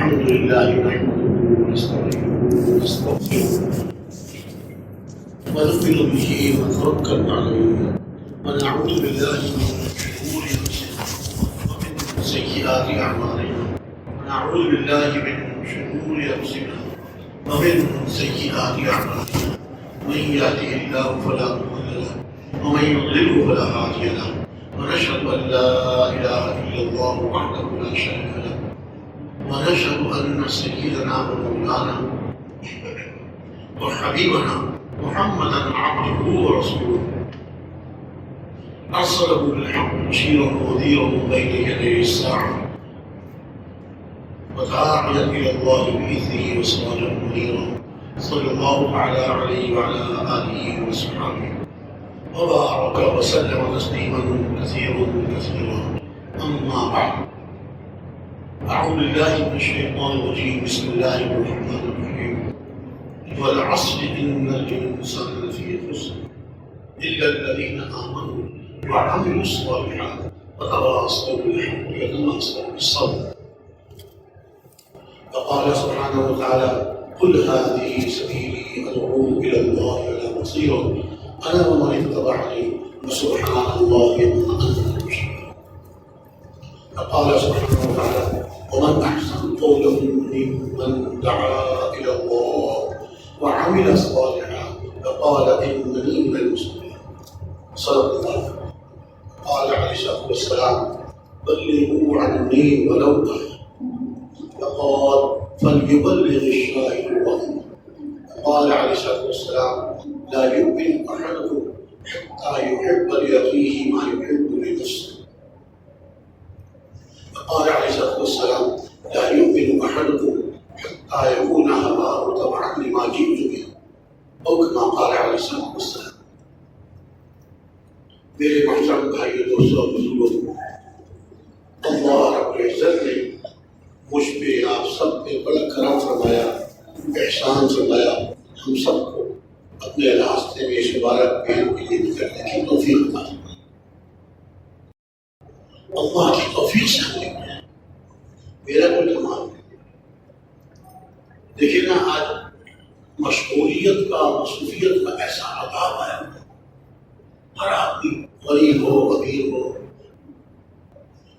الحمد لله نحمده ونستعينه ونستغفره ونؤمن به ونتوكل عليه ونعوذ بالله من شرور انفسنا ومن سيئات اعمالنا ونعوذ بالله من شرور انفسنا ومن سيئات اعمالنا من يهده الله فلا مضل له ومن يضلل فلا هادي له ونشهد ان لا اله الا الله وحده لا شريك له ونشهد أن سيدنا ومولانا وحبيبنا محمدا عبده ورسوله أرسله بالحق بشيرا ونذيرا بين يدي الساعة وداعيا إلى الله بإذنه وسراجا منيرا صلى الله تعالى عليه وعلى آله وصحبه وبارك وسلم تسليما كثيرا كثيرا أما بعد أعوذ بالله من الشيطان الرجيم بسم الله الرحمن الرحيم والعصر إن الإنسان لفي خسر إلا الذين آمنوا وعملوا الصالحات وتواصوا بالحق وتواصوا بالصبر فقال سبحانه وتعالى قل هذه سبيلي أدعو إلى الله على بصيرة أنا ومن اتبعني وسبحان الله وما أنا من المشركين فقال سبحانه وتعالى ومن أحسن قولا ممن دعا إلى الله وعمل صالحا فقال إنني من المسلمين صدق الله. قال عليه الصلاة والسلام بلغوا عني ولو آية فقال فليبلغ الشاهد الغائب. قال عليه الصلاة والسلام لا يؤمن أحدكم حتى يحب لأخيه ما يحب لنفسه. قال عليه الصلاة والسلام لا يؤمن أحدكم حتى يكون هواه تبعا لما جئت به أو كما قال عليه الصلاة والسلام. میرے محترم بھائیو دوستو بزرگوں، اللہ رب العزت نے مجھ پہ آپ سب پہ بڑا کرم فرمایا، احسان فرمایا، ہم سب کو اپنے راستے میں اس مبارک پیڑ کے لیے نکلنے کی توفیق عطا فرمائی۔ اللہ کی توفیق سے ہم نے میرا کوئی کمال نہیں۔ دیکھیں نا، آج مشغولیت کا مصروفیت کا ایسا عذاب آیا، ہر آدمی غریب ہو امیر ہو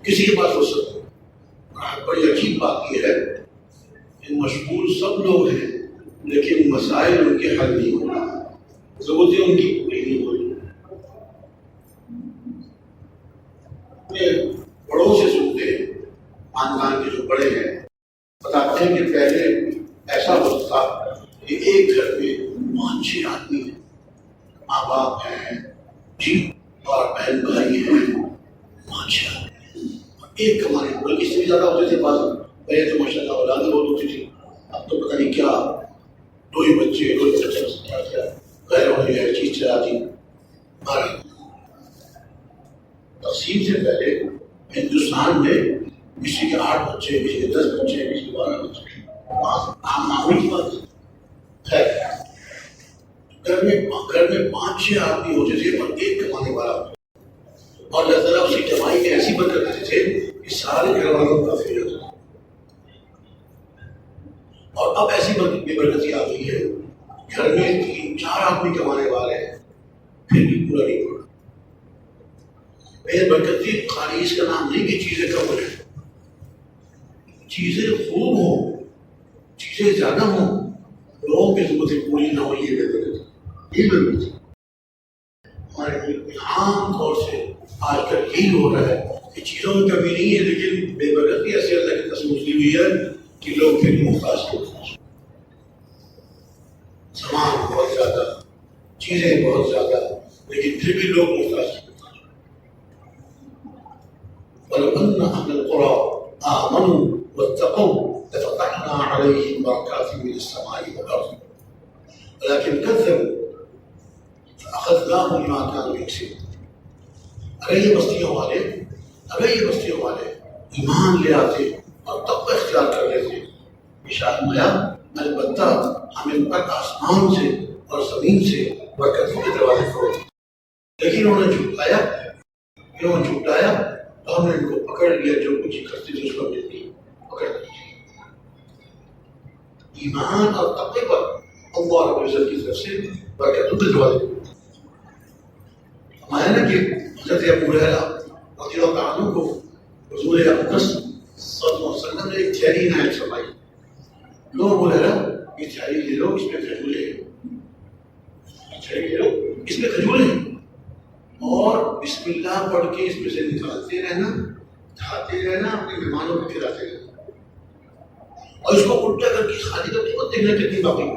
کسی کے پاس فرصت ہو۔ بڑی عجیب بات یہ ہے کہ مشغول سب لوگ ہیں لیکن مسائل ان کے حل نہیں ہو رہا، ضرورتیں ان کی پوری نہیں ہو رہی۔ بڑوں سے سنتے ہیں، خاندان کے جو بڑے ہیں بتاتے ہیں کہ پہلے ایسا وقت تھا کہ ایک گھر میں 5-6 آدمی ہیں، ماں باپ ہیں جی اور بہن بھائی ہیں، 5-6 آدمی ہیں اور ایک کمانے، بلکہ اس سے بھی زیادہ ہوتے تھے بعض۔ پہلے تو ماشاء اللہ اولادیں بہت ہوتی تھی، اب تو پتہ نہیں کیا 2 ہی بچے، 2 ہی بچے کیا غیر ہوئی ہے چیز چلاتی۔ تقسیم سے پہلے ہندوستان میں کسی کے 8 بچے، کسی کے 10 بچے، کسی کے 12 بچے، عام معمول کی بات ہے۔ گھر میں 5-6 آدمی ہوتے تھے اور ایک کمانے والا ہوتا، اور اللہ تعالیٰ اسی کمائی میں ایسی برکت دیتے تھے کہ سارے گھر والوں کا کافی ہوتا تھا۔ اور اب ایسی بے برکتی آ گئی ہے، گھر میں 3-4 آدمی کمانے والے ہیں پھر بھی پورا نہیں پڑا۔ بے برکتی خالی اس کا نام نہیں کہ چیزیں کم ہو جائیں، چیزیں خوب ہوں، چیزیں زیادہ ہوں، لوگوں کی ضرورتیں پوری نہ ہو، یہ بے برکتی، یہ بے برکتی۔ ہمارے ملک میں عام طور سے آج کل یہی ہو رہا ہے کہ چیزوں میں کمی نہیں ہے لیکن بے برکتی ایسی اللہ کی قسم اچھی ہوئی ہے کہ لوگ پھر محتاج ہو، سامان بہت زیادہ، چیزیں بہت زیادہ، لیکن پھر بھی لوگ محتاج ہیں۔ وَلَوْ أَنَّ أَهْلَ الْقُرَىٰ آمَنُوا وَاتَّقَوْا لَفَتَحْنَا عَلَيْهِمْ بَرَكَاتٍ مِّنَ السَّمَاءِ وَالْأَرْضِ وَلَٰكِنْ كَذَّبُوا فَأَخَذْنَاهُمْ بِمَا كَانُوا يَكْسِبُونَ۔ اگر یہ بستیوں والے ایمان لے آتے اور تقوی اختیار کر لیتے، ارشاد فرمایا البتہ ہم ان پر آسمان سے اور زمین سے برکتوں کے دروازے کھولتے، لیکن انہوں نے جھٹلایا تو ہم نے ان کو پکڑ لیا، جو کچھ کرتے تھے اس کو پکڑ لیا۔ ایمان اور تقوی پر اللہ رب العزت کی طرف سے برکت کا جواب دیتا ہے۔ ہمارا نا کہ حضرت ابو ہریرہ رضی اللہ عنہ کو حضور اقدس صلی اللہ علیہ وسلم نے ایک تھیلی عنایت فرمائی، لو ابو ہریرہ یہ تھیلی لے لو، اس میں کھجوریں ہیں، تھیلی لے لو اس میں کھجوریں ہیں، اور بسم اللہ پڑھ کے اس میں سے نکالتے رہنا، کھاتے رہنا، اپنے مہمانوں کو کھلاتے رہنا، اور اس کو الٹا کر کے خالی کر کے مت دیکھنا کتنی باقی۔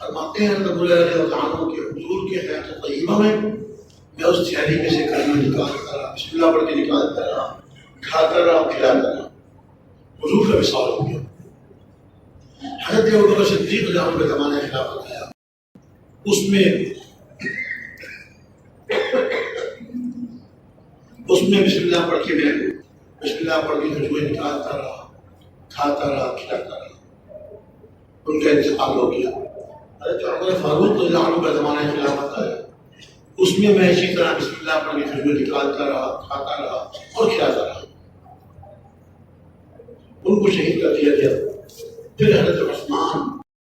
فرماتے ہیں ابو ہریرہ رضی اللہ عنہ کے حضور کے حیات طیبہ میں میں اس تھیلی میں سے کلمہ نکالتا رہا، بسم اللہ پڑھ کے نکالتا رہا، کھاتا رہا، کھلاتا رہا، حضور کا وصال ہو گیا۔ حضرت ابوبکر صدیق رضی اللہ عنہ کا زمانہ خلافت آیا، اس میں بسم اللہ پڑھ کے میں بسم اللہ پڑھ کے کھجوریں نکالتا رہا، کھاتا رہا، کھلاتا رہا، ان کا انتقال ہو گیا۔ حضرت عمر فاروق رضی اللہ عنہ کا زمانہ خلافت آیا، اس میں اسی طرح بسم اللہ پڑھ کے کھجوریں نکالتا رہا، کھاتا رہا اور کھلاتا رہا، ان کو شہید کر دیا گیا۔ پھر حضرت عثمان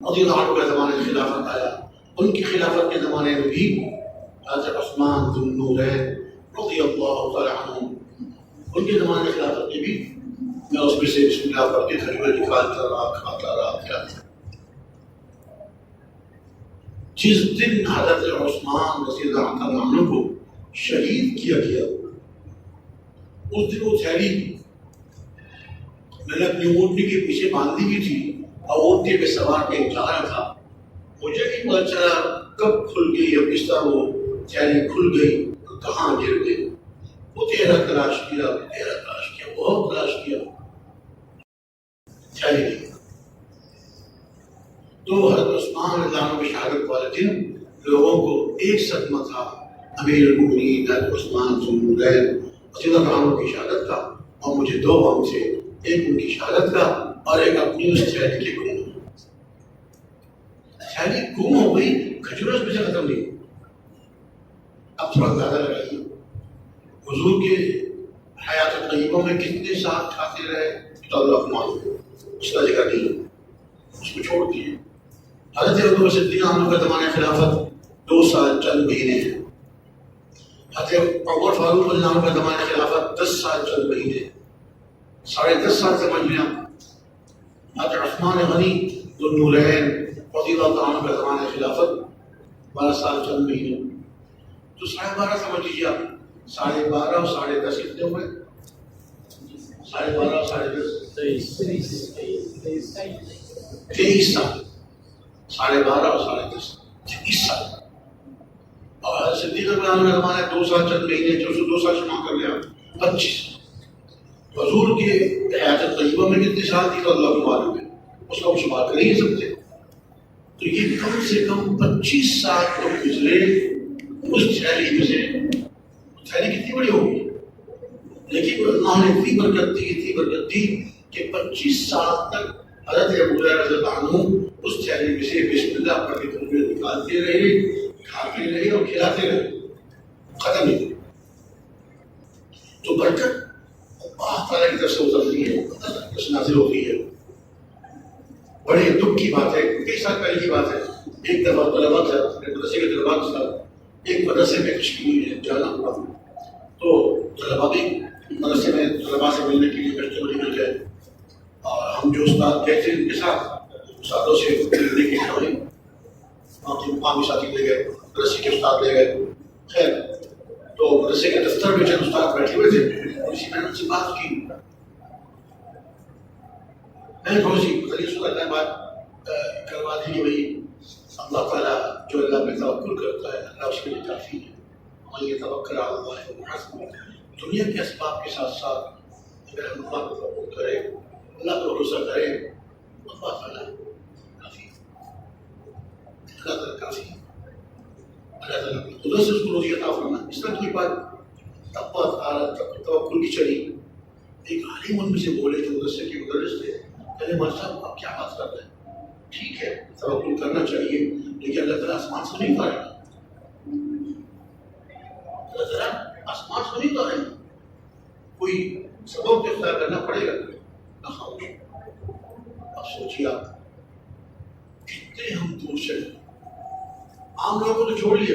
رضی اللہ عنہ کا زمانہ خلافت آیا، ان کی خلافت کے زمانے میں بھی حضرت عثمان ذو النورین رضی اللہ تعالی عنہ، ان کے زمانے خلافت میں بھی میں اس میں سے بسم اللہ پڑھ کے کھجوریں نکالتا رہا، کھاتا رہا، کھلاتا رہا۔ جس دن حضرت عثمان رضی اللہ تعالی عنہ کو شہید کیا گیا، اس دن وہ تھیلی میں نے اپنی اونٹنی کے پیچھے باندھی ہوئی تھی اور اونٹنی پہ سوار کے جا رہا تھا، مجھے نہیں پتا چلا کب کھل گئی اور کس طرح وہ تھیلی کھل گئی، کہاں گر گئی۔ وہ تیرا تلاش کیا، بہت تلاش کیا، تھیلی نہیں۔ تو حضرت عثمان رضی اللہ عنہ کی شہادت والے دن لوگوں کو ایک صدمہ تھا، امیر المؤمنین حضرت عثمان ذو النورین رضی اللہ عنہ کی شہادت کا، اور مجھے دو غم تھے، ایک ان کی شہادت کا اور ایک اپنی اس تھیلی کے گم ہونا۔ تھیلی گم ہو گئی، کھجوریں اس میں سے ختم نہیں۔ اب تھوڑا زیادہ لگائیے، حضور کے حیات طیبہ میں کتنے سال کھاتے رہے تو اللہ معلوم، اس کا ذکر نہیں، اس کو چھوڑ دیے۔ حضرت ابوبکر صدیق عنہ کا زمانہ خلافت 2 سال چند مہینے ہیں، حضرت عمر فاروق رضی اللہ عنہ کا زمانہ خلافت 10 سال چند مہینے، 10.5 سال سمجھ لیا۔ حضرت عثمان غنی ذو النورین رضی اللہ عنہ کا زمانہ خلافت 12 سال چند مہینے، تو 12.5 سمجھ لیجیے آپ، 12.5 اور 10.5 کتنے ہوئے؟ 12.5 اور 10.5 23 سال، 12.5 اور 10.5 23 سال۔ اور حضرت صدیق رضی اللہ عنہ کا زمانہ 2 سال چند مہینے، جو 2 سال شمار کر لیا 25۔ حضور کے حیات طیبہ میں کتنے سال تھی تو اللہ کو معلوم ہے، اس کا ہم شمار کر نہیں سکتے۔ تو یہ کم سے کم 25 سال تو گزرے اس تھیلی میں سے۔ تھیلی کتنی بڑی ہوگی، لیکن اللہ نے اتنی برکت دی کہ 25 سال تک حضرت ابو ہریرہ رضی اللہ عنہ اس تھیلی میں سے بسم اللہ پڑھ کے کھجوریں نکالتے رہے، کھاتے رہے اور کھلاتے رہے، ختم نہیں ہوئی۔ تو برکت اللہ تعالیٰ کی طرف سے اترتی ہے، اللہ کی نازل ہوتی ہے۔ بڑے دکھ کی بات ہے، کئی سال پہلے کی بات ہے، ایک دفعہ طلباء تھا، مدرسے کے طلباء کے ساتھ ایک مدرسے میں تشکیل ہوئی جانا ہوا، تو طلباء بھی مدرسے میں طلباء سے ملنے کے لیے کشتے مل گئے، اور ہم جو استاد گئے تھے ان کے ساتھ استادوں سے ملنے کے لیے مقامی ساتھی لے گئے، مدرسے کے استاد لے گئے۔ خیر، تو مدرسے کے دفتر میں چند استاد بیٹھے ہوئے تھے، اسی میں نے ان سے بات کی، میں نے تھوڑی سی خلیص بات کروا دی کہ بھائی اللہ تعالیٰ جو اللہ پہ توکل کرتا ہے اللہ اس کے لیے کافی ہے، اور یہ توکل اللہ ہے۔ دنیا کے اسباب کے ساتھ ساتھ اگر ہم اللہ کو توکل کریں، اللہ کو بھروسہ کریں، اللہ تعالیٰ کافی ہے، اللہ تعالیٰ کافی ہے، اللہ تعالیٰ خدا سے اس کو روزی عطا فرمائے۔ اس طرح کی بات توکل کی چلی۔ ایک عالم ان میں سے بولے جو مدرسے کے مدرس تھے، کہنے مولوی صاحب آپ کیا بات کر رہے ہیں؟ ٹھیک ہے توکل کرنا چاہیے، لیکن اللہ تعالیٰ آسمان سے نہیں اتارے گا، اللہ تعالیٰ آسمان سے نہیں اتارے گا، کوئی سبب اختیار کرنا پڑے گا۔ اب سوچیے آپ کتنے ہم دور چلے. عام لوگوں کو تو چھوڑیے,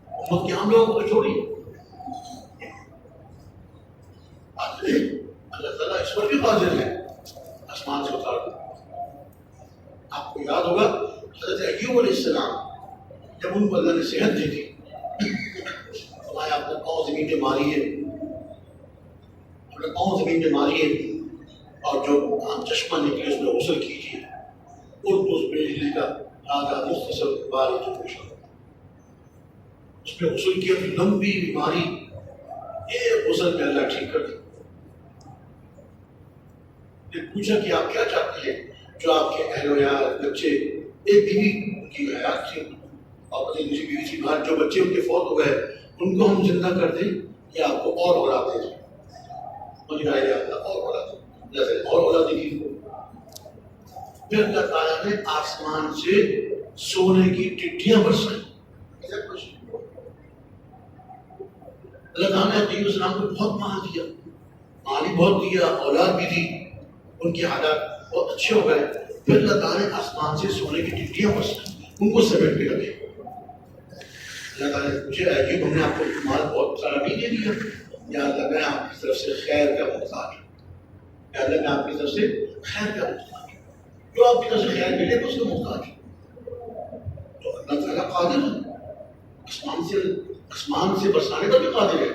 امت کے عام لوگوں کو تو چھوڑیے, اللہ تعالیٰ اس پر بھی قادر ہے آسمان سے اتار دے. آپ کو یاد ہوگا حضرت ایوب علیہ السلام جب ان کو اللہ نے صحت دی تھی, فرمایا اپنا پاؤں زمین پہ ماریے, اپنا پاؤں زمین پہ ماریے, اور جو چشمہ نکلے اس میں غسل کیجیے. اس بجلی کا آدھا مختصر باری تو اس میں غسل کیا تو لمبی بیماری ایک غسل میں اللہ ٹھیک کر دی. پوچھا کہ آپ کیا چاہتے ہیں جو آپ کے اہل و عیال بچے, ایک بیوی کی حیات تھی اور پتہ دوسری بیوی کی بات, جو بچے ان کے فوت ہو گئے ان کو ہم زندہ کر دیں یا آپ کو اور اولاد دے دیں. اور اولاد دی تھی. پھر اللہ تعالیٰ نے آسمان سے سونے کی ٹڈیاں برسائیں. اللہ تعالیٰ نے علیہ السلام کو بہت مال دیا, مال ہی بہت دیا, اولاد بھی دی, ان کے حالات بہت اچھے ہو گئے. پھر اللہ تعالیٰ نے آسمان سے سونے کی ٹڈیاں برسائیں, ان کو سمیٹ کے رکھے. اللہ تعالیٰ نے پوچھا ایوب ہم نے آپ کو مال بہت سارا نہیں دے دیا, یا اللہ میں آپ کی طرف سے خیر کا محتاج ہوں, یا اللہ میں آپ کی طرف سے خیر کا محتاج ہوں, جو آپ کی طرف سے خیر ملے اس کا محتاج ہوں. تو اللہ تعالیٰ قادر ہے, آسمان سے برسانے کا بھی قادر ہے.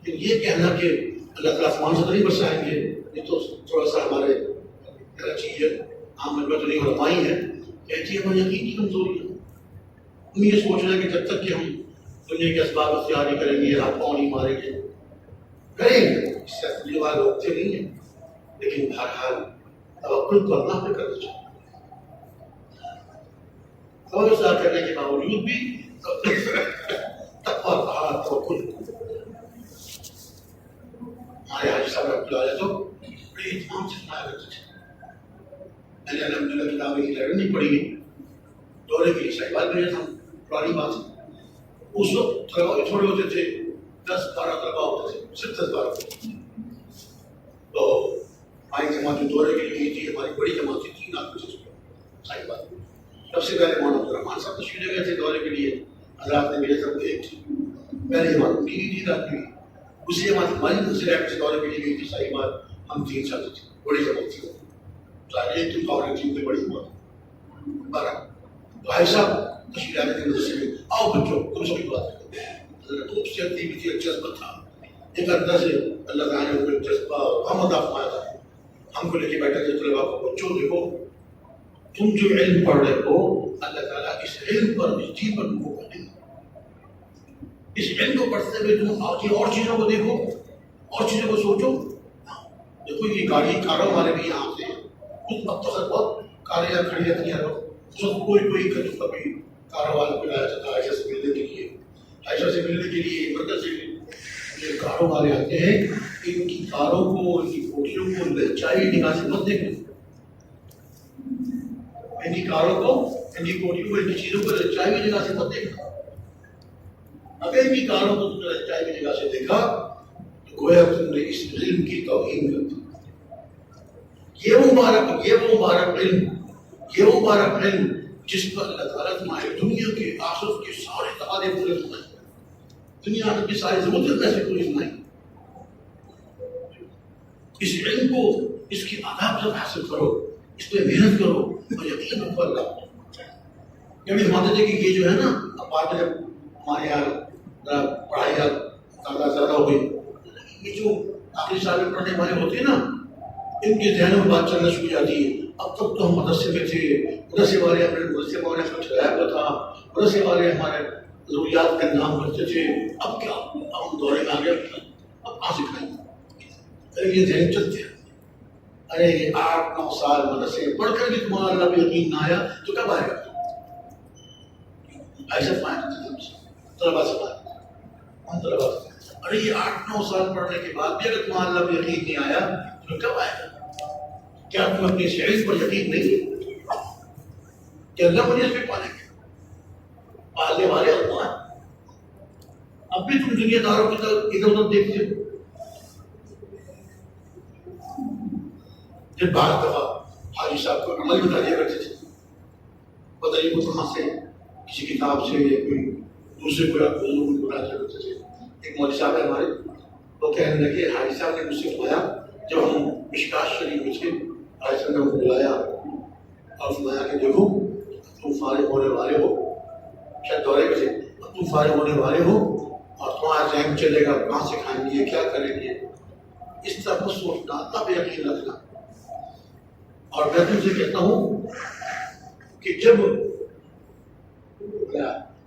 لیکن یہ کہنا کہ اللہ تعالیٰ آسمان سے تو نہیں برسائیں گے, یہ تو تھوڑا سا ہمارے چیز ہے, عام ملبت نہیں علمائی ہے, کہتی ہے ہماری یقین کی کمزوری ہے. ہم یہ سوچ رہے ہیں کہ جب تک کہ ہم دنیا کے اسباب اختیار نہیں کریں گے, ہاتھ پاؤں نہیں ماریں گے, کریں گے, اس سے اپنی بات روکتے نہیں ہیں, لیکن بہرحال توکل کرنا پہ کرنا چاہیے. توجہ کرنے کے باوجود بھی تقویٰ کہا, توکل. ہمارے حاجی صاحب رحمۃ اللہ علیہ تو بڑے اہتمام سے سنایا کرتے تھے. میں نے الحمدللہ کتابیں کی لڑن نہیں پڑھی, دورے کے لیے شہبال بھیجا تھا, پرانی بات ہے. اس وقت طلبا بھی تھوڑے ہوتے تھے, 10-12 طلبا ہوتے تھے, صرف 10-12. تو ہماری جماعت جو دورے کے لیے گئی تھی, ہماری بڑی جماعت تھی, 3 آدمی تھے شہبال. سب سے پہلے مولانا عبدالرحمان صاحب تشریف لے گئے تھے دورے کے لیے, حضرات نے میرے سب ایک تھی. پہلی جماعت ان کی 3 آدمی, دوسری جماعت ہماری نصیحت سے دورے کے لیے گئی تھی, صحیح بات, ہم 3 ساتھی تھے, بڑی جماعت تھی. ایک دن پاور ٹیم کی بڑی جماعت 12. بھائی صاحب تشریف لانے کے مدرسے میں, آؤ بچوں تم سب کی بات کرو. حضرت خوب سی بھی تھی, جذبہ تھا, ایک اندر سے اللہ تعالیٰ نے جذبہ ہم عطا فرمایا تھا. ہم کو لے کے بیٹھے تھے طلبا کو, بچوں دیکھو تم جو علم پڑھ رہے ہو, اللہ تعالیٰ اس علم پر, اس دین پر تم کو پڑھے گا. اس علم کو پڑھتے ہوئے تم آگے اور چیزوں کو دیکھو, اور چیزوں کو سوچو. دیکھو یہ گاڑی کاروں والے بھی یہاں سے اب تک بہت کاریاں کھڑی رہتی ہیں, کوئی کبھی کاروں والوں کو لایا جاتا ہے عائشہ سے ملنے کے لیے, عائشہ سے ملنے کے لیے مرکز سے کاروں والے آتے ہیں. ان کی کاروں کو, ان کی کوٹھیوں کو لچائی نگاہ سے مت دیکھیں. ان کی کاروں کو, ان کی کوٹھیوں کو, ان کی چیزوں کو لچائی ہوئی نگاہ سے مت دیکھنا. اگر ان کی کاروں کو تم نے لچائی ہوئی نگاہ سے دیکھا تو گویا تم نے اس علم کی توہین کر دی. یہ مبارک علم جس پر اللہ تعالیٰ تمہارے دنیا کے آخرت کے سارے تقاضے پورے فرمائیں, دنیا آخرت کی ساری ضرورتیں کیسے پوری فرمائیں. اس علم کو, اس کی آداب سب حاصل کرو, اس پہ محنت کرو, اور یقین رکھو اللہ. جب مانتے تھے کہ یہ جو ہے نا, اب بات جب ہمارے یہاں پڑھائی کا تعداد زیادہ ہو گئی, یہ جو آخری سال میں پڑھنے والے ہوتے ہیں نا, ان کے ذہنوں میں بات چلنا شروع ہو جاتی ہے. اب تک تو ہم مدرسے میں تھے, مدرسے والے ہمارے مدرسے والے ہمیں ٹھہرایا ہوا تھا, مدرسے والے ہمارے ضروریات کا انتظام کرتے تھے. اب کیا, اب ہم دورے میں آ گئے, اب کہاں سے کھائیں گے. یہ ذہن چلتے ہیں, ارے یہ 8-9 سال مدرسے میں پڑھ کر بھی تمہارا اللہ پہ یقین نہ آیا تو کب آئے گا. ایسا طلبا سے بات, ہم طلبا سے, ارے یہ 8-9 سال پڑھنے کے بعد بھی اگر تمہارا اللہ پہ یقین نہیں آیا تو کب آئے گا. کیا تم اپنے اس علم پر یقین نہیں کہ اللہ مجھے اس پہ پالے گا. پالنے والے اللہ ہیں. اب بھی تم دنیا داروں کی طرف ادھر ادھر دیکھتے ہو. جب بعض دفعہ حاجی صاحب کو عمل بتا دیا کرتے تھے، پتہ نہیں وہ کہاں سے کسی کتاب سے یا کوئی دوسرے کوئی بزرگ بتا دیا کرتے تھے۔ ایک مولوی صاحب ہے ہمارے، وہ کہنے لگے حاجی صاحب نے مجھ سے فرمایا، جب ہم مشکات شریف میں تھے حاجی صاحب نے ہم کو بلایا اور فرمایا کہ دیکھو تم فارغ ہونے والے ہو، شاید دورے میں تھے، تم فارغ ہونے والے ہو اور تمہارا ذہن چلے گا کہاں سے کھائیں گے کیا کریں گے، اس طرح کو سوچنا تب یقین رکھنا۔ اور میں تم سے کہتا ہوں کہ جب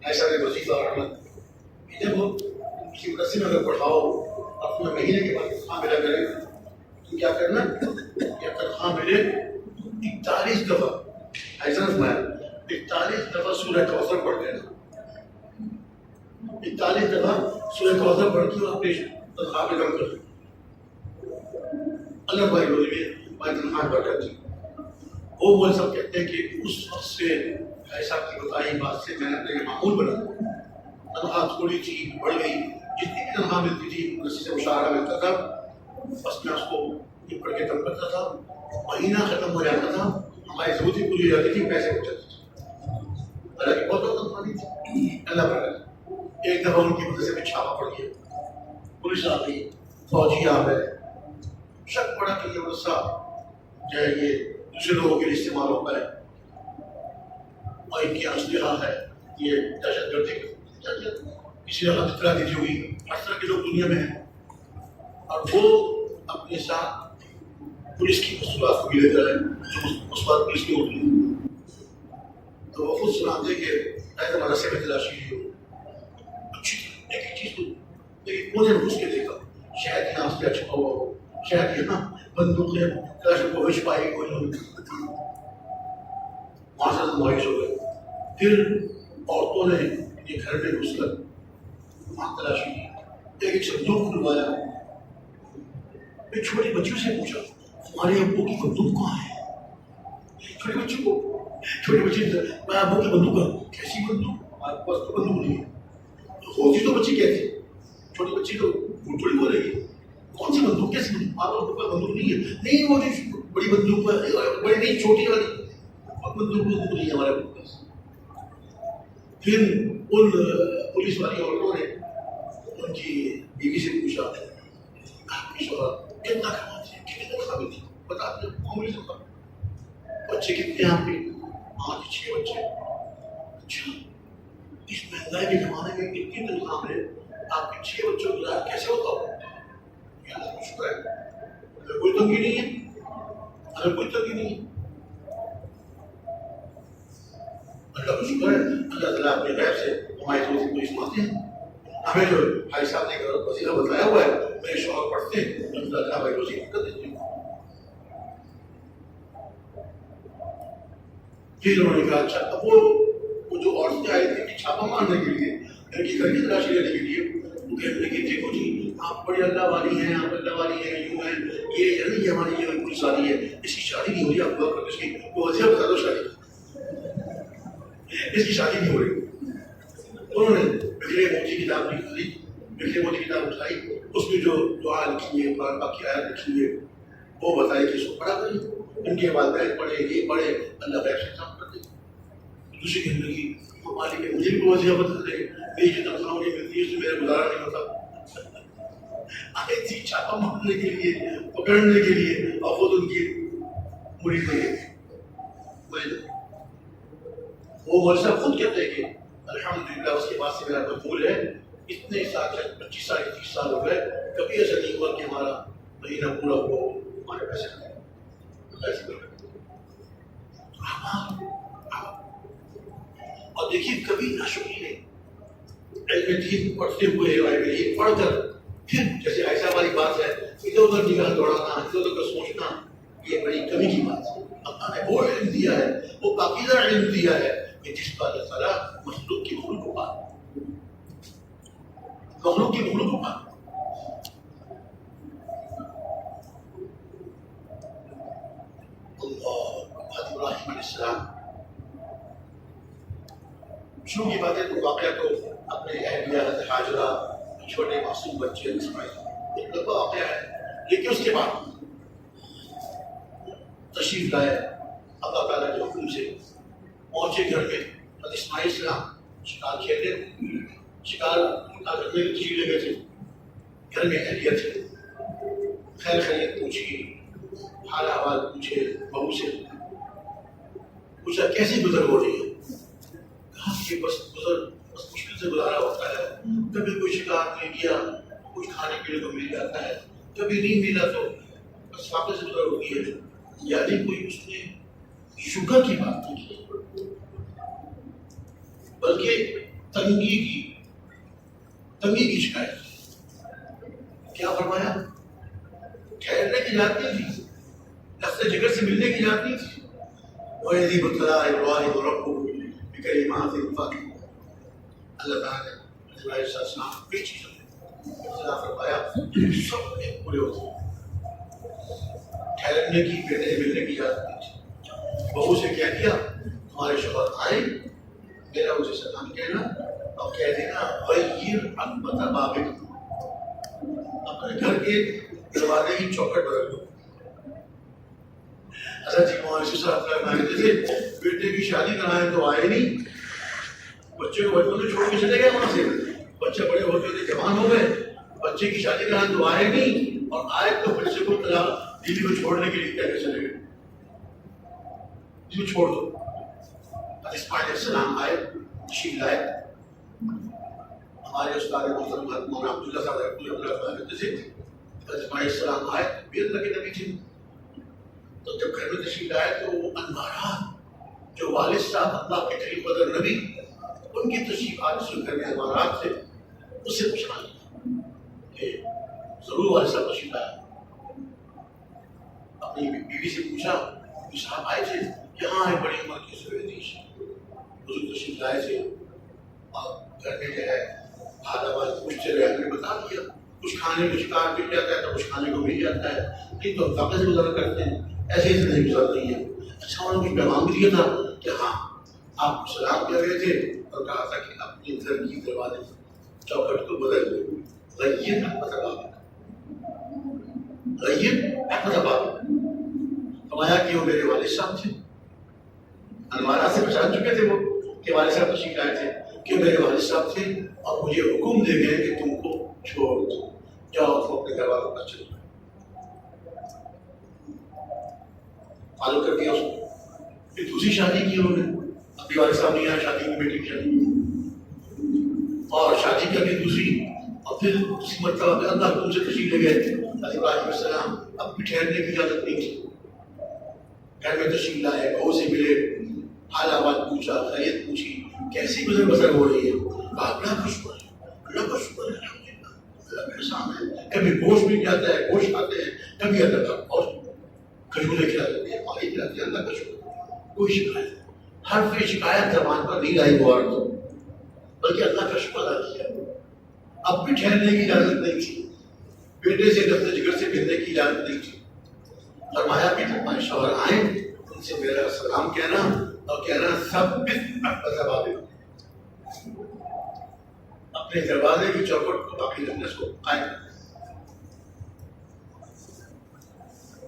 ایسا کہ وظیفہ رحمت جب کسی مدرسے میں اگر پڑھاؤ اور تمہیں مہینے کے بعد تنخواہ ملا کرے تو کیا کرنا، یا تنخواہ ملے 41 دفعہ ایسا فرمایا 41 دفعہ سورہ کوثر پڑھ دینا، 41 دفعہ سورہ کوثر پڑھ کے اپنی تنخواہ میں کم کر دیں۔ اللہ بھائی روزی میں بھائی تنخواہ بڑھ جاتی، وہ مول سب کہتے ہیں کہ اس وقت سے ایسا کی بتائی بات سے میں نے اپنے معمول بنا، تنخواہ تھوڑی سی بڑھ گئی، جتنی بھی تنخواہ ملتی تھی رسی سے مشاہرہ ملتا تھا، بس میں اس کو یہ پڑھ کے کم کرتا تھا، مہینہ ختم ہو جاتا تھا، ہماری ضرورتیں پوری ہو جاتی تھی، پیسے بچ جاتے تھے، حالانکہ بہت زیادہ تنخواہ نہیں تھی۔ اللہ پر ایک دفعہ ان کی مدرسے میں چھاپا پڑ گیا، پولیس آ گئی، فوجی آ گئے، شک پڑا کہ یہ مدرسہ جو ہے یہ دوسرے لوگوں کے لیے استعمال ہوتا ہے اور ان کی اسلحہ ہے، یہ دہشت گردی کسی طرح اطلاع دی ہوئی، ہر طرح کے لوگ دنیا میں ہیں، اور وہ اپنے ساتھ پولیس کی مصروفات کو بھی لے کر آئے، جو مصروفات پولیس کی ہوتی ہیں، تو وہ خود سناتے کہ ایسے مدرسے میں تلاشی لی ہو، اچھی ایک ہی چیز کو لیکن کونے میں گھس کے دیکھا، شاید یہاں سے چھپا ہوا ہو، شاید یہاں بندوقیں تلاشی کو ہوش پائی کوئی لوگ، وہاں سے مایوس ہو گئے۔ پھر عورتوں نے یہ گھر میں گھس کر وہاں تلاشی کی، ایک صندوق کھلوایا، پھر چھوٹے بچوں سے پوچھا ہمارے ابو کی بندوق کہاں ہے؟ چھوٹے بچوں کو، چھوٹے بچے میں ابو کی بندوق، کیسی بندوق؟ ہمارے پاس تو بندوق نہیں ہے، ہوتی تو بچی کہتی، چھوٹی بچی تو تھوڑی بولے گی، کون سی بندوق، کیسی بندوق؟ آپ لوگوں کے پاس بندوق نہیں ہے؟ نہیں وہ جو بڑی بندوق ہے، بڑی نہیں چھوٹی والی بندوق نہیں ہے ہمارے پاس۔ پھر ان پولیس والی عورتوں نے ان کی بیوی سے پوچھا آپ کی شوہر کتنا کماتے ہیں، کتنے تنخواہ تھی، بتاتے معمولی تنخواہ، بچے کتنے آپ کے؟ 6 بچے۔ اچھا اس مہنگائی کے زمانے میں اتنی تنخواہ میں آپ کے 6 بچوں کا گزارا کیسے ہوتا ہو؟ اللہ کا شکر ہے، اگر کوئی تنگی نہیں ہے، اگر کوئی تنگی نہیں ہے، اللہ کا شکر ہے، اللہ تعالیٰ اپنے غیب سے ہماری ضرورت کو سناتے ہیں۔ ہمیں جو بھائی صاحب نے وظیفہ بتایا ہوا ہے، میرے شوہر پڑھتے ہیں، اللہ تعالیٰ بھائی وظیفہ کر دیتے ہیں۔ پھر انہوں نے کہا اچھا اب وہ جو عورتیں آئی تھیں چھاپا مارنے کے لیے، گھر کی تلاشی لینے کے لیے، وہ کہنے لگی دیکھو جی آپ بڑے اللہ والی ہیں، آپ اللہ والی ہیں، یوں ہیں، یہ ہماری یہ پولیس والی ہے، اس کی شادی نہیں ہو رہی، آپ دعا کر اس کی وہ وظیفہ بتا دو، شادی اس کی شادی نہیں ہو رہی۔ انہوں نے بکھرے موتی کتاب نکالی، بکھرے موتی کتاب اٹھائی، اس میں جو دعا لکھی ہے، قرآن پاک کی آیت لکھی ہے، وہ بتائی کہ اس کو پڑھا کریں، ان کے والدین پڑھے، یہ پڑھے، اللہ غیب سے کام کر دے۔ دوسری کہنے لگی مالک ہے مجھے بھی وظیفہ بتا دے، میری جو تنخواہ مجھے ملتی ہے اس سے میرا گزارا نہیں ہوتا۔ آئی تھی چھاپا مارنے کے لیے، پکڑنے کے لیے، اور خود ان کی مرید نہیں ہے۔ وہ مولوی صاحب خود کہتے ہیں کہ الحمدللہ اس کے بعد سے میرا قبول ہے، اتنے سال 25 سال 30 سال ہو گئے، کبھی ایسا نہیں ہوا کہ ہمارا مہینہ پورا ہوا ہمارے پیسے نہیں۔ اور دیکھیے کبھی ناشکری نہیں، علم دین پڑھتے ہوئے علم دین پڑھ کر پھر جیسے ایسا والی بات ہے ادھر ادھر نگاہ دوڑانا، ادھر ادھر کا سوچنا، یہ بڑی کمی کی بات ہے۔ اللہ نے وہ علم دیا ہے، وہ پاکیزہ علم دیا ہے کہ جس پر اللہ تعالیٰ مخلوق کی مخلوق کو پاک، مخلوق کی مخلوق کو پاک۔ ابراہیم علیہ السلام شروع کی باتیں تو واقعہ تو اپنے اہلیہ حضرت حاجرہ، چھوٹے معصوم بچے اسماعیل، ایک لمبا واقعہ ہے، لیکن اس کے بعد تشریف لائے اللہ تعالیٰ کے حکم سے پہنچے گھر میں. حضرت اسماعیل السلام شکار کھیل رہے، شکار کرنے کی تشریف لے گئے تھے. گھر میں اہلیت ہے، خیر خیریت پوچھی، حال احوال پوچھے، بہو سے پوچھا کیسی گزر ہو رہی ہے. کہا کہ بس مشکل سے گزارا ہوتا ہے، کبھی کوئی شکار مل گیا، کچھ کھانے پینے کو مل جاتا ہے، کبھی نہیں ملا تو بس واپس سے گزر ہوتی ہے. یعنی کوئی اس نے شکر کی بات نہیں کی بلکہ تنگی کی شکایت. کیا فرمایا؟ ٹھہرنے کی یاد نہیں تھی، لفظ جگر سے ملنے کی یاد نہیں تھی. وَإِذِ ابْتَلَىٰ إِبْرَاهِيمَ رَبُّهُ بِكَلِمَاتٍ فَاتَمَّهُنَّ. اللہ تعالیٰ نے ابراہیم علیہ السلام کو کئی چیزوں میں ابتلا فرمایا، سب میں پورے ہوتے. ٹھہرنے کی، بیٹے سے ملنے کی یاد نہیں تھی. بہو سے کہہ دیا تمہارے شوہر آئے، میرا اسے سلام کہنا اور کہہ دینا غیر عتبۃ بابک، اپنے گھر کے دروازے کی چوکھٹ بدل دو. حضرت مولانا صاحب فرماتے تھے بیٹے کی شادی کرائیں تو آئے نہیں، بچے کو بچپن میں چھوڑ کے چلے گئے وہاں سے. بچے بڑے ہوتے تھے، جوان ہو گئے، بچے کی شادی کرائیں تو آئے نہیں، اور آئے تو بچے کو بیوی کو چھوڑنے کے لیے کہہ کے چلے گئے، اس کو چھوڑ دو. اسماعیل علیہ السلام آئے، تشریف لائے. ہمارے استاد محترم مولانا عبداللہ صاحب رحمۃ اللہ کہتے تھے اسماعیل علیہ السلام آئے، بھی اللہ کے نبی تھے. تو جب گھر میں تشریف لائے تو وہ انوارات جو والد صاحب اللہ کے قریب قدر نبی ان کی تشریف آج سے گھر میں انوارات تھے، اس سے پوچھنا کہ ضرور والد صاحب تشریف آیا. اپنی بیوی سے پوچھا کہ صاحب آئے تھے، یہاں آئے بڑی عمر کی سویدیش حضور تشریف لائے تھے، اور گھر میں جو ہے حال احوال پوچھتے رہے. ہم نے بتا دیا کچھ کھانے کو شکار مل جاتا ہے تو کچھ کھانے کو مل جاتا ہے، نہیں تو طاقت سے گزارا کرتے ہیں، ایسے ہی زندگی گزارتی ہے. اچھا انہوں نے کچھ پیغام بھی دیا تھا کہ ہاں آپ کو سلام کیا گئے تھے اور کہا تھا کہ اپنے گھر کی دروازے چوکھٹ کو بدل دو. غیر احمد بابک، غیر احمد بابک. فرمایا کہ وہ میرے والد صاحب تھے، انوارا سے پہچان چکے تھے وہ کہ والد صاحب تشریف لائے تھے، کہ میرے والد صاحب تھے اور مجھے حکم دے گئے کہ تم کو چھوڑ دو، جاؤ تم اپنے گھر والوں کا چلو. فالو کر دیا اس کو. پھر دوسری شادی کی انہوں نے، اپنے والد صاحب نے یہاں شادی کی، بیٹی کی شادی، اور شادی کر کے دوسری، اور پھر دوسری مرتبہ پہ اللہ حکم سے تشریف لے گئے. حضرت ابراہیم علیہ السلام اب بھی ٹھہرنے کی اجازت نہیں تھی. گھر میں تشریف لائے، بہو سے ملے، حال احوال پوچھا، خیریت پوچھی، کیسی گزر بسر ہو رہی ہے. اللہ کا شکر ہے، اللہ کا شکر ہے، اللہ کا احسان ہے. کبھی گوشت مل جاتا ہے، گوشت کھاتے ہیں، کبھی اللہ کا اور کھجورے کھلا دیتے ہیں، پانی کھلاتے ہیں. اللہ کا شکر. کوئی شکایت نہیں، حرف شکایت زبان پر نہیں لائی وہ عورت، بلکہ اللہ کا شکر ادا کیا. اب بھی ٹھہرنے کی اجازت نہیں تھی، بیٹے سے لفظ جگر سے ملنے کی اجازت نہیں تھی. فرمایا کہ جب ہمارے شوہر آئیں ان سے میرا سلام کہنا اور کہنا ثبت احمد بابک، اپنے دروازے کی چوکھٹ کو باقی رکھنے کو قائم کرنا.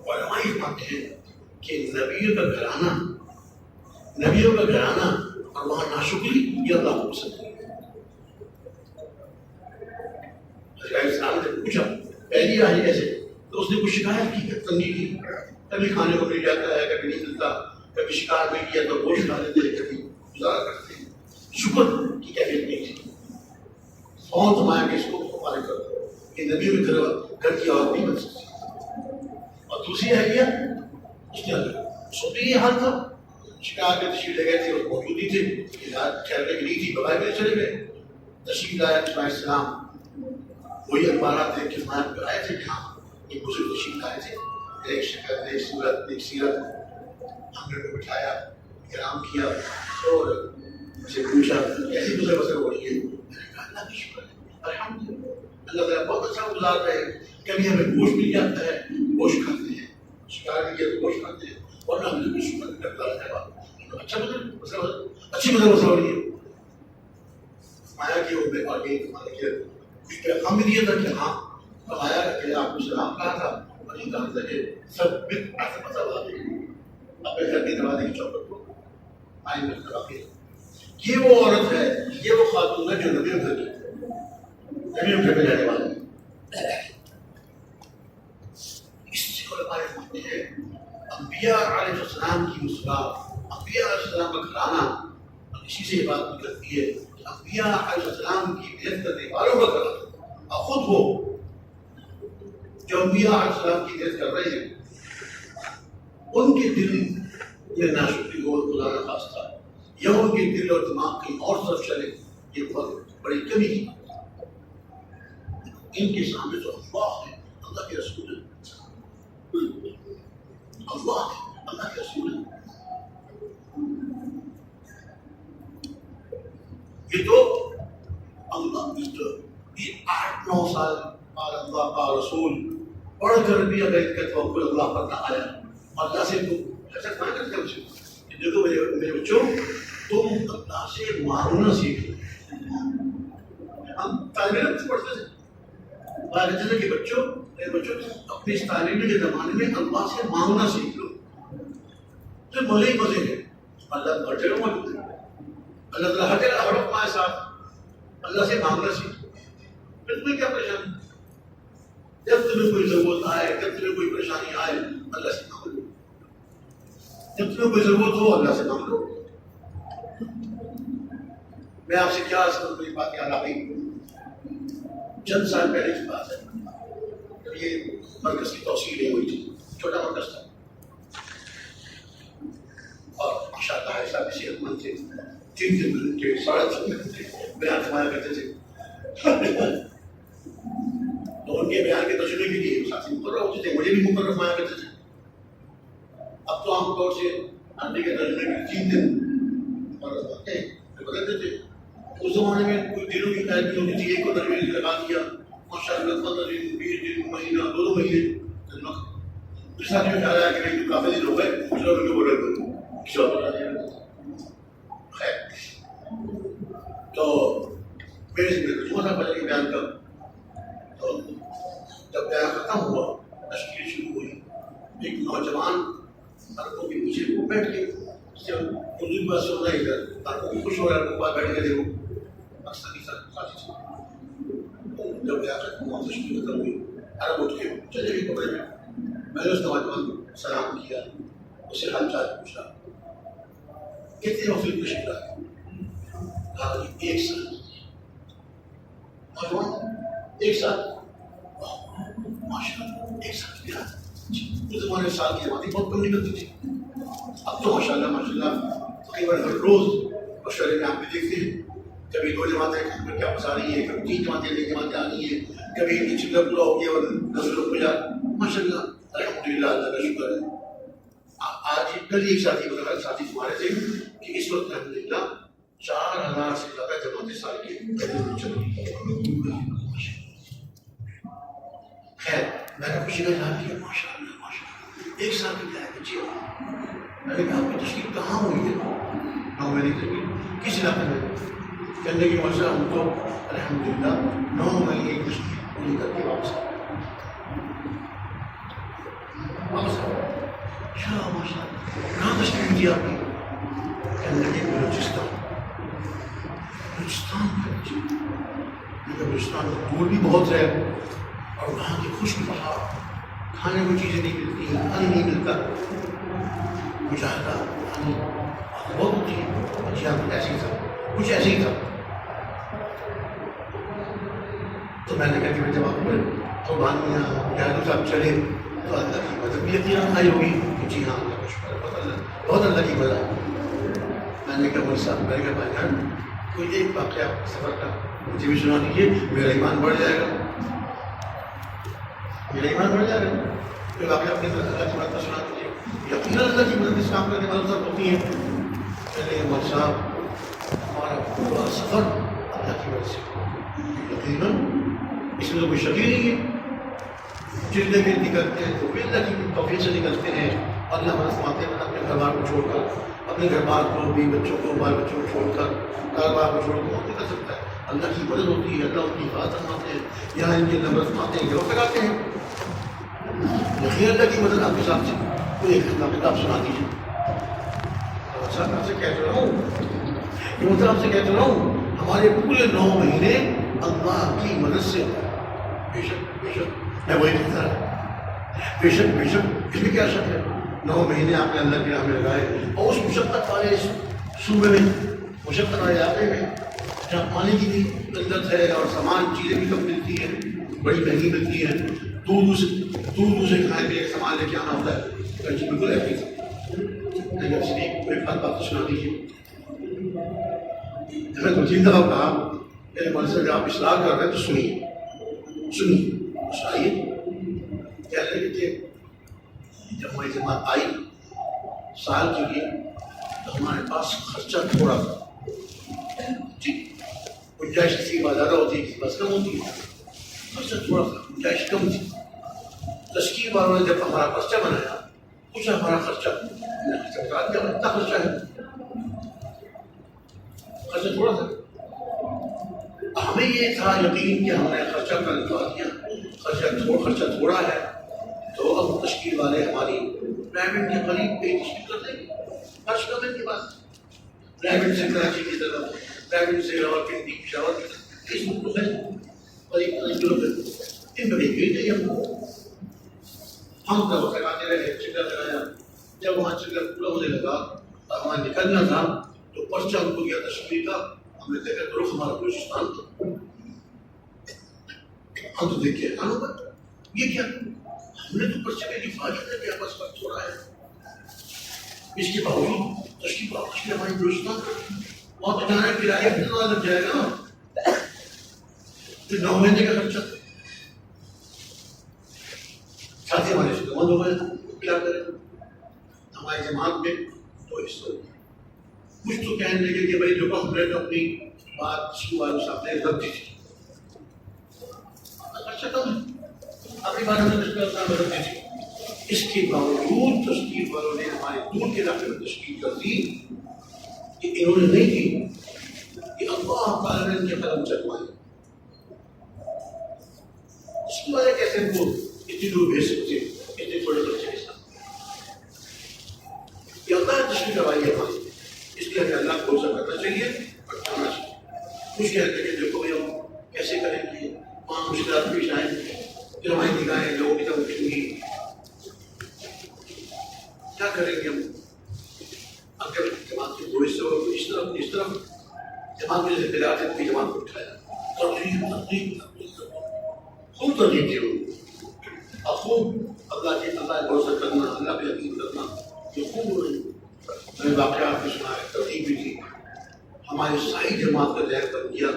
علماء فرماتے ہیں کہ نبیوں کا گھرانہ اور وہاں ناشکری یہ اللہ کو پسند نہیں. حضرت اسلام نے پوچھا پہلی آئی ایسے تو اس نے کچھ شکایت کی، تنگی کی. کبھی کھانے کو مل جاتا ہے، کبھی نہیں ملتا، کبھی شکار مل گیا تو گوشت کھا لیتے ہیں، کبھی گزارا کرتے ہیں. شکر کی کیفیت نہیں تھی. فون فرمایا کہ اس کو فارغ کر دو، کہ نبی میں گھر کی عورت نہیں بن سکتی. اور دوسری اہلیہ اس نے اس کو بھی یہ حال تھا، شکار کے تشریف لے گئے تھے، اس موجود ہی تھے، ٹھہرنے کی نہیں تھی، بغیر میں چلے گئے. تشریف لایا اسماعیل السلام، وہی انوارات دیکھ کے فرمایا پہ آئے تھے کہ ہاں یہ بزرگ تشریف لائے تھے، ایک شکل، ایک صورت، ایک سیرت. ہم نے کو بٹھایا، احترام کیا اور اسے پوچھا کیسی گزر بسر ہو رہی ہے. میں نے کہا اللہ کی شکر ہے، الحمدللہ، اللہ تعالیٰ بہت اچھا گزار رہے ہیں. کبھی ہمیں گوشت مل جاتا ہے، گوشت کھاتے ہیں، شکار مل گیا تو گوشت کھاتے ہیں، اور اللہ کی شکر ہے، اچھا اچھی گزر بسر ہو رہی ہے. فرمایا کہ وہ میں آگے کچھ پیغام بھی دیا تھا کہ ہاں فرمایا کہ آپ کو سلام کہا تھا اور یہ کہا تھا کہ سب احمد بابک، اپنے گھر کے دروازے کی چوکٹ کو آئیں مرتبہ کے یہ وہ عورت ہے، یہ وہ خاتون ہے جو نبی گھر کی نبی گھر میں رہنے والی ہے۔ اس سے علماء کہتے ہیں انبیاء علیہ السلام کی مسکراہٹ، انبیاء علیہ السلام کا گھرانہ، اسی سے یہ بات نکلتی ہے کہ انبیاء علیہ السلام کی بیعت کرنے والوں کا گھرانہ اور خود وہ جو انبیاء علیہ السلام کی بیعت کر رہے ہیں ان کے دل میں ناشکری ہو خدا نہ خواستہ یا ان کے دل اور دماغ کہیں اور طرف چلے، یہ بہت بڑی کمی کی بات ہے۔ ان کے سامنے تو اللہ ہے، اللہ کے رسول ہے، اللہ ہے، اللہ کے رسول ہے۔ یہ تو اللہ یہ 8-9 سال بعد اللہ کا رسول پڑھ کر بھی اگر ان کا توقل اللہ پر نہ آیا، اللہ سے تو ایسا نہ کرتے مجھے کہ دیکھو میرے بچوں تم اللہ سے مانگنا سیکھو۔ ہم طالب علم سے پڑھتے تھے کہتے کہ بچوں میرے بچوں اپنے اس تعلیم کے زمانے میں اللہ سے مانگنا سیکھ لو، تو مزے ہی مزے ہیں، اللہ ہر جگہ موجود ہے، اللہ تعالیٰ ہر جگہ ہر ہمارے ساتھ، اللہ سے مانگنا سیکھو، پھر تمہیں کیا پریشانی؟ جب تمہیں کوئی ضرورت آئے، جب تمہیں کوئی پریشانی آئے اللہ سے مانگ لو، جب تمہیں کوئی ضرورت ہو اللہ سے مانگ لو۔ میں آپ سے کیا عرض کروں، میری بات یاد آ گئی، چند سال پہلے کی بات ہے جب یہ مرکز کی توسیع نہیں ہوئی تھی، چھوٹا مرکز تھا اور ماشاء اللہ صاحب صحت مند تھے، 3 دن کے 3.5 گھنٹے بیان فرمایا کرتے تھے، تو ان کے بیان کے ترجمے کے لیے ساتھی مقرر ہوتے تھے، مجھے بھی مقرر فرمایا کرتے تھے۔ اب تو عام طور سے عربی کے ترجمے کے 3 دن مقرر ہوتے ہیں، بدلتے تھے۔ اس زمانے میں کوئی دنوں کی قید نہیں ہوتی تھی، ایک کو ترجمے لگا دیا، ماشاء اللہ 15 دن 20 دن مہینہ 2 مہینے ترجمہ۔ اس آدمی میں خیال آیا کہ بھائی کافی دن ہو گئے، چلو ان کو بولے کرو کسی اور بتا دیا۔ خیر تو میرے سے ترجمہ تھا پہلے بیان کا، تو جب بیان ختم ہوا تشکیل شروع ہوئی، ایک نوجوان عربوں کے پیچھے وہ بیٹھ کے اردو کی بات سن رہا ہے، عربوں کو خوش ہو رہا ہے، بیٹھ کے دیکھو پاکستانی ساتھی سے جب بیان ختم ہوا تشکیل ختم ہوئی، عرب اٹھ کے چلے گئے کمرے میں نے اس نوجوان کو سلام کیا، اس سے حال چال پوچھا، کتنے وفد کو شکرا ہے؟ کہا کہ 1 سال۔ نوجوان 1 سال، ماشاء اللہ 1 سال کیا؟ اس زمانے سال کی جماعتیں بہت کم نکلتی تھی، اب تو ماشاء اللہ تقریباً ہر روز مشورے میں آپ بھی دیکھتے ہیں، کبھی 2 جماعتیں کیا پھنسا رہی ہیں، کبھی 3 جماعتیں 2 جماعتیں آ رہی ہیں، کبھی ان کی چکر پورا ہو گیا اور 10 لوگ ملا، ماشاء اللہ الحمدللہ اللہ کا شکر ہے۔ آج کل ایک ساتھی بتا ساتھی تمہارے تھے کہ اس وقت الحمدللہ 4000 سے زیادہ جماعتیں سال کی چل رہی ہیں۔ خیر میں نے خوشی کا اظہار کیا، ماشاء اللہ 1 سال کی کیا ہے بچے، میں نے کہا آپ کی تشکیل کہاں ہوئی ہے؟ نو مہینے کی کس علاقے میں؟ کہنے کی ماشاء ہم تو الحمدللہ 9 مہینے کی تشکیل پوری کر کے واپس آئے۔ کیا ماشاء اللہ کہاں تشکیل دی آپ نے؟ کہنے لگے بلوچستان بلوچستان دور بھی بہت ہے اور وہاں کی خشک پہاڑ، کھانے کو چیزیں نہیں ملتی، پانی نہیں ملتا، مجاہدہ پانی بہت ہوتی ہے، جی ہاں ایسے ہی تھا، کچھ ایسے ہی تھا۔ تو میں نے کہا کہ جب آپ قربانیاں مجاہدوں سے آپ چلے تو اللہ کی مدد بھی یقیناً آئی ہوگی کہ جی ہاں اللہ کا شکر ہے، بہت اللہ کی مدد ہے۔ میں نے کہا مول صاحب، میں نے کہا بھائی جان کوئی ایک واقعہ سفر کا مجھے بھی سنا دیجیے، میرا ایمان بڑھ جائے گا، میرا ایمان بڑھ جائے گا۔ کوئی واقعہ اپنی اللہ کی مدد کا سنا دیجیے، یقیناً اللہ کی مدد اس کام کرنے والوں سب ہوتی ہے۔ چلے مول صاحب ہمارا پورا سفر اللہ کی مدد سے، یقیناً اس میں تو کوئی شک ہی نہیں ہے، جتنے بھی نکلتے ہیں تو اللہ کی توفیق سے نکلتے ہیں۔ اللہ مدد فرماتے ہیں اپنے گھر بار کو چھوڑ کر، اپنے گھر بار کو بھی بچوں کو بال بچوں کو چھوڑ کر، کاروبار کو چھوڑ کر کون نکل سکتا ہے؟ اللہ کی مدد ہوتی ہے، اللہ ان کی حفاظت فرماتے ہیں، یہاں ان کے نمبر فرماتے ہیں، گروہ لگاتے ہیں۔ یقین اللہ کی مدد آپ کے ساتھ سے کوئی ایک کتاب سنا دیجیے، صاحب آپ سے کہہ رہا ہوں، امام صاحب سے کہہ رہا ہوں، ہمارے پورے 9 مہینے اللہ کی مدد سے بے شک میں وہی کہتا رہا، بے شک اس میں کیا شک ہے؟ 9 مہینے آپ نے اللہ کی راہ میں لگائے، اور اس مشقت والے صوبے میں، مشقت والے علاقے میں جہاں پانی کی بھی قلت ہے اور سامان چیزیں بھی کم ملتی ہیں، بڑی مہنگی ملتی ہیں، دور سے کھانے کے سامان لے کے آنا ہوتا ہے، جی بالکل ایسی لیکن اس لیے کوئی بات سنا دیجیے۔ میں تو 3 دفعہ کہا میرے من سے آپ اصلاح کر رہے ہیں تو سنیے سنائیے۔ کہہ رہے تھے جب ہماری جماعت آئی سال کے لیے تو ہمارے پاس خرچہ تھوڑا تھا، جی گنجائش کسی بات زیادہ ہوتی ہے کسی بات کم ہوتی ہے، خرچہ تھوڑا تھا، گنجائش کم تھی۔ تشکیل والوں نے جب ہمارا خرچہ بنایا پوچھا ہمارا خرچہ، اتنا خرچہ ہے، خرچہ تھوڑا تھا۔ ہمیں یہ تھا یقین کہ ہم نے خرچہ کا نکال دیا، خرچہ تھوڑا ہے تو اب تشکیل والے ہماری پرائیویٹ کے قریب پہ تشکیل کر دیں گے، خرچ کم ہے ان کے پاس، پرائیویٹ سے کراچی کی طرف، پرائیویٹ سے راولپنڈی پشاور کی طرف، اس ملک ہے قریب 5 کلومیٹر، ان میں بھیج دیں ہم کا وقت لگاتے رہے، چکر لگایا، جب وہاں چکر پورا ہونے لگا اور ہمیں نکلنا تھا تو پرچہ ہم کو گیا تشکیل کا، ہم نے دیکھا تو رخ ہمارا بلوچستان تھا، ہم تو دیکھ کے حیران ہو گئے، یہ کیا؟ ہم نے تو پرچے میں لکھا دیا تھا کہ آپ اس وقت ہو رہا ہے، اس کے باوجود تشکیل ہماری بلوچستان وہاں تو جانا کرایہ کتنا لگ جائے گا، پھر 9 مہینے کا خرچہ ساتھی ہمارے سے مند ہو گئے، کیا کریں؟ ہماری جماعت میں تو اس طرح کچھ تو کہنے لگے کہ بھائی جو ہم نے اپنی بات شروع والوں سامنے رکھ دی تھی، خرچہ کم ہے، اپنی بات ہم نے رکھ دی تھی، اس کے باوجود تشکیل والوں نے ہمارے دور کے علاقے میں تشکیل کر دی کہ انہوں نے نہیں کی کہ اللہ تعالیٰ نے ان کے قدم چلوائے، اس کی وجہ کیسے ان کو اتنی دور بھیج سکتے اتنے تھوڑے بچے کے ساتھ، یہ اللہ نے تشکیل کروائی ہے ہماری، اس لیے ہمیں اللہ کو بھروسہ کرنا چاہیے اور کرنا چاہیے۔ کچھ کہتے ہیں کہ دیکھو بھائی ہم کیسے کریں گے، وہاں مشکلات پیش آئیں، پھر ہماری نگاہیں لوگوں کی طرف اٹھیں گی، کیا کریں گے ہم؟ اگر جماعت کے دو حصے ہو اس طرف جماعت میں جیسے بلاد ہے جماعت کو اٹھایا، ترغیب خوب ترغیب دی اور خوب اللہ کے بھروسہ کرنا، اللہ پہ یقین کرنا، یہ خوب ہو رہی ہے۔ میں واقعات بھی سنا ہے، ترغیب بھی تھی، ہماری ساری جماعت کا ذہن بن گیا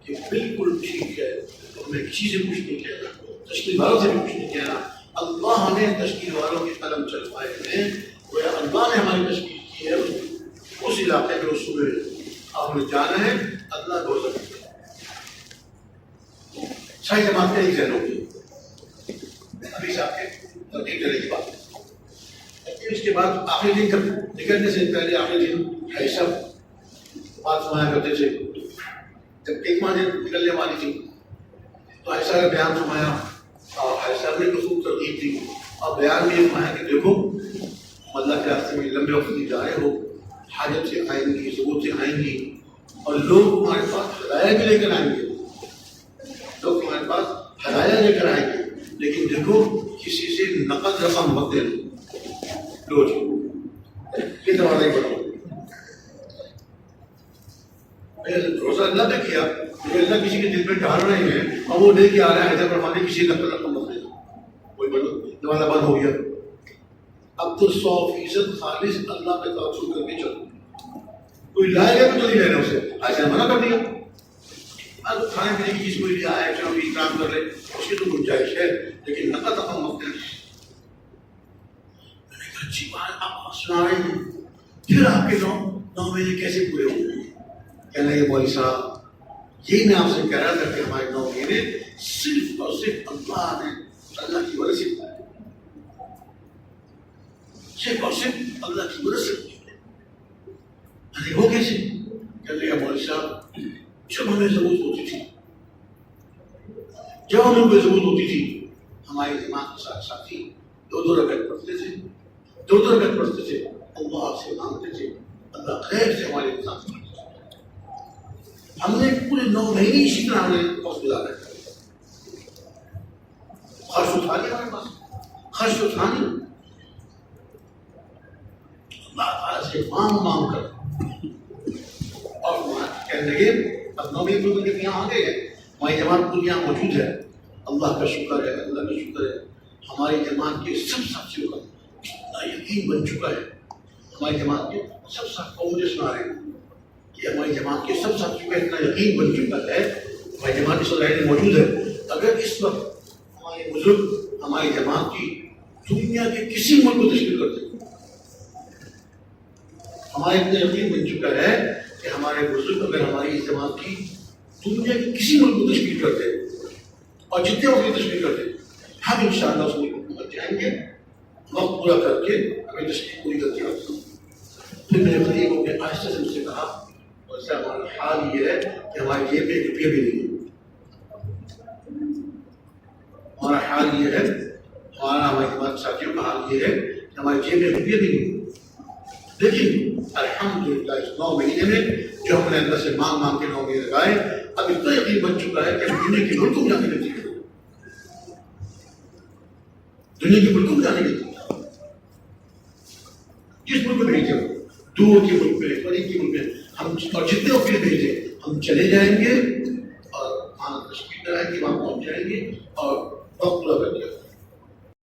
کہ بالکل ٹھیک ہے، ہمیں کسی سے کچھ نہیں کہنا، تشکیل والوں سے بھی کچھ نہیں کہنا، اللہ نے تشکیل والوں کے قلم چلوائے ہیں، وہ اللہ نے ہماری تشکیل کی ہے، اس علاقے میں اس صبح آپ نے جانا ہے، اللہ کو ساری جماعت کا ایک ذہن ہوگی، ابھی صاحب کے ترغیب دینے کی بات ہے۔ اس کے بعد آخری دن جب نکلنے سے پہلے آخری دن بھائی صاحب بات سنایا کرتے تھے، جب ایک ماہ دن نکلنے والی تھی تو ایسا کا بیان سنایا اور ایسا نے بھی خوب ترغیب دی، اور بیان میں یہ سنایا کہ دیکھو اللہ کے راستے میں لمبے وقت کی جا رہے ہو، حاجت سے آئیں گی، ضرورت سے آئیں گی، اور لوگ تمہارے پاس ہدایہ بھی لے کر آئیں گے، لوگ تمہارے پاس ہدایہ لے کر آئیں گے، لیکن دیکھو کسی سے نقد رقم مت دے لو جی، یہ دروازہ ہی بڑھو، روزہ اللہ نے کیا، اللہ کسی کے دل پہ ڈال رہے ہیں اور وہ لے کے آ رہا ہے حیدر فرمانے کسی نقد رقم مت دے دو، کوئی دروازہ بند ہو گیا، اب تو 100% خالص اللہ پہ توجہ کر کے چلو، کوئی لائے گا تو نہیں لینا اسے، ایسا منع کر دیا، اب کھانے پینے کی چیز کوئی بھی آئے چلو بھی کام کر لے، اس کی تو گنجائش ہے، لیکن نقد رقم مت دینا۔ میں نے کہا اچھی بات آپ سنا رہے ہیں، پھر آپ کے 9 مہینے کیسے پورے ہوں گے؟ کہنے لگے مولوی صاحب یہی میں آپ سے کہہ رہا تھا کہ ہمارے 9 مہینے صرف اور صرف اللہ نے اللہ کی وجہ سے پائے، صرف اور صرف اللہ کی مدد سے پائے، وہ کیسے؟ کہنے لگے مولوی صاحب جب ہمیں ضرورت ہوتی تھی، جب ہمیں کوئی ضرورت ہوتی تھی، ہمارے دماغ کے ساتھ ساتھی 2 رکعت پڑھتے تھے، 2 رکعت پڑھتے تھے، اللہ سے مانگتے تھے، اللہ خیر سے ہمارے انسان ہم نے پورے 9 مہینے اسی طرح ہم نے وقت گزارا ہے. خرچ اٹھا لیا ہمارے پاس, خرچ اٹھا لیا. اللہ تعالیٰ سے مانگ کر اور کہنے لگے اب 9 مہینے لوگوں کے یہاں آ گئے ہیں, ہماری جماعت پوری یہاں موجود ہے. اللہ کا شکر ہے, اللہ کا شکر ہے. ہماری جماعت کے سب ساتھیوں کا اتنا یقین بن چکا ہے. ہماری جماعت کے سب ساتھیوں کو مجھے سنا رہے ہیں کہ ہماری جماعت کے سب ساتھیوں کا اتنا یقین بن چکا ہے, ہماری جماعت اس وقت موجود ہے. اگر اس وقت ہمارے بزرگ ہماری جماعت کی دنیا کے کسی ملک کو تشکیل کرتے, ہمارا اتنا یقین بن چکا ہے کہ ہمارے بزرگ اگر ہماری اس جماعت کی دنیا کے کسی ملک کو تشکیل کرتے اور جتنے وقت کی تشکیل کرتے, ہم انشاءاللہ اس ملک کو جائیں گے, وقت پورا کر کے ہمیں تشکیل پوری کرتے ہیں. پھر میرے قریبوں نے آہستہ سے مجھ سے کہا, ویسے ہمارا حال یہ ہے کہ ہماری جیب میں 1 روپیہ بھی نہیں ہے. ہمارا حال یہ ہے, ہمارے جماعت ساتھیوں کا حال یہ ہے کہ ہماری جیب میں 1 روپیہ بھی نہیں ہے. لیکن الحمدللہ اس 9 مہینے میں جو ہم نے اللہ سے مانگ کے 9 مہینے لگائے, اب اتنا یقین بن چکا ہے کہ ہم دنیا کے ملکوں میں جانے کے لیے, دنیا کے ملکوں میں جانے کے لیے, جس ملک میں بھیجے, دور کے ملک میں, قریب کے ملک میں, ہم اور جتنے وقت بھیجے ہم چلے جائیں گے.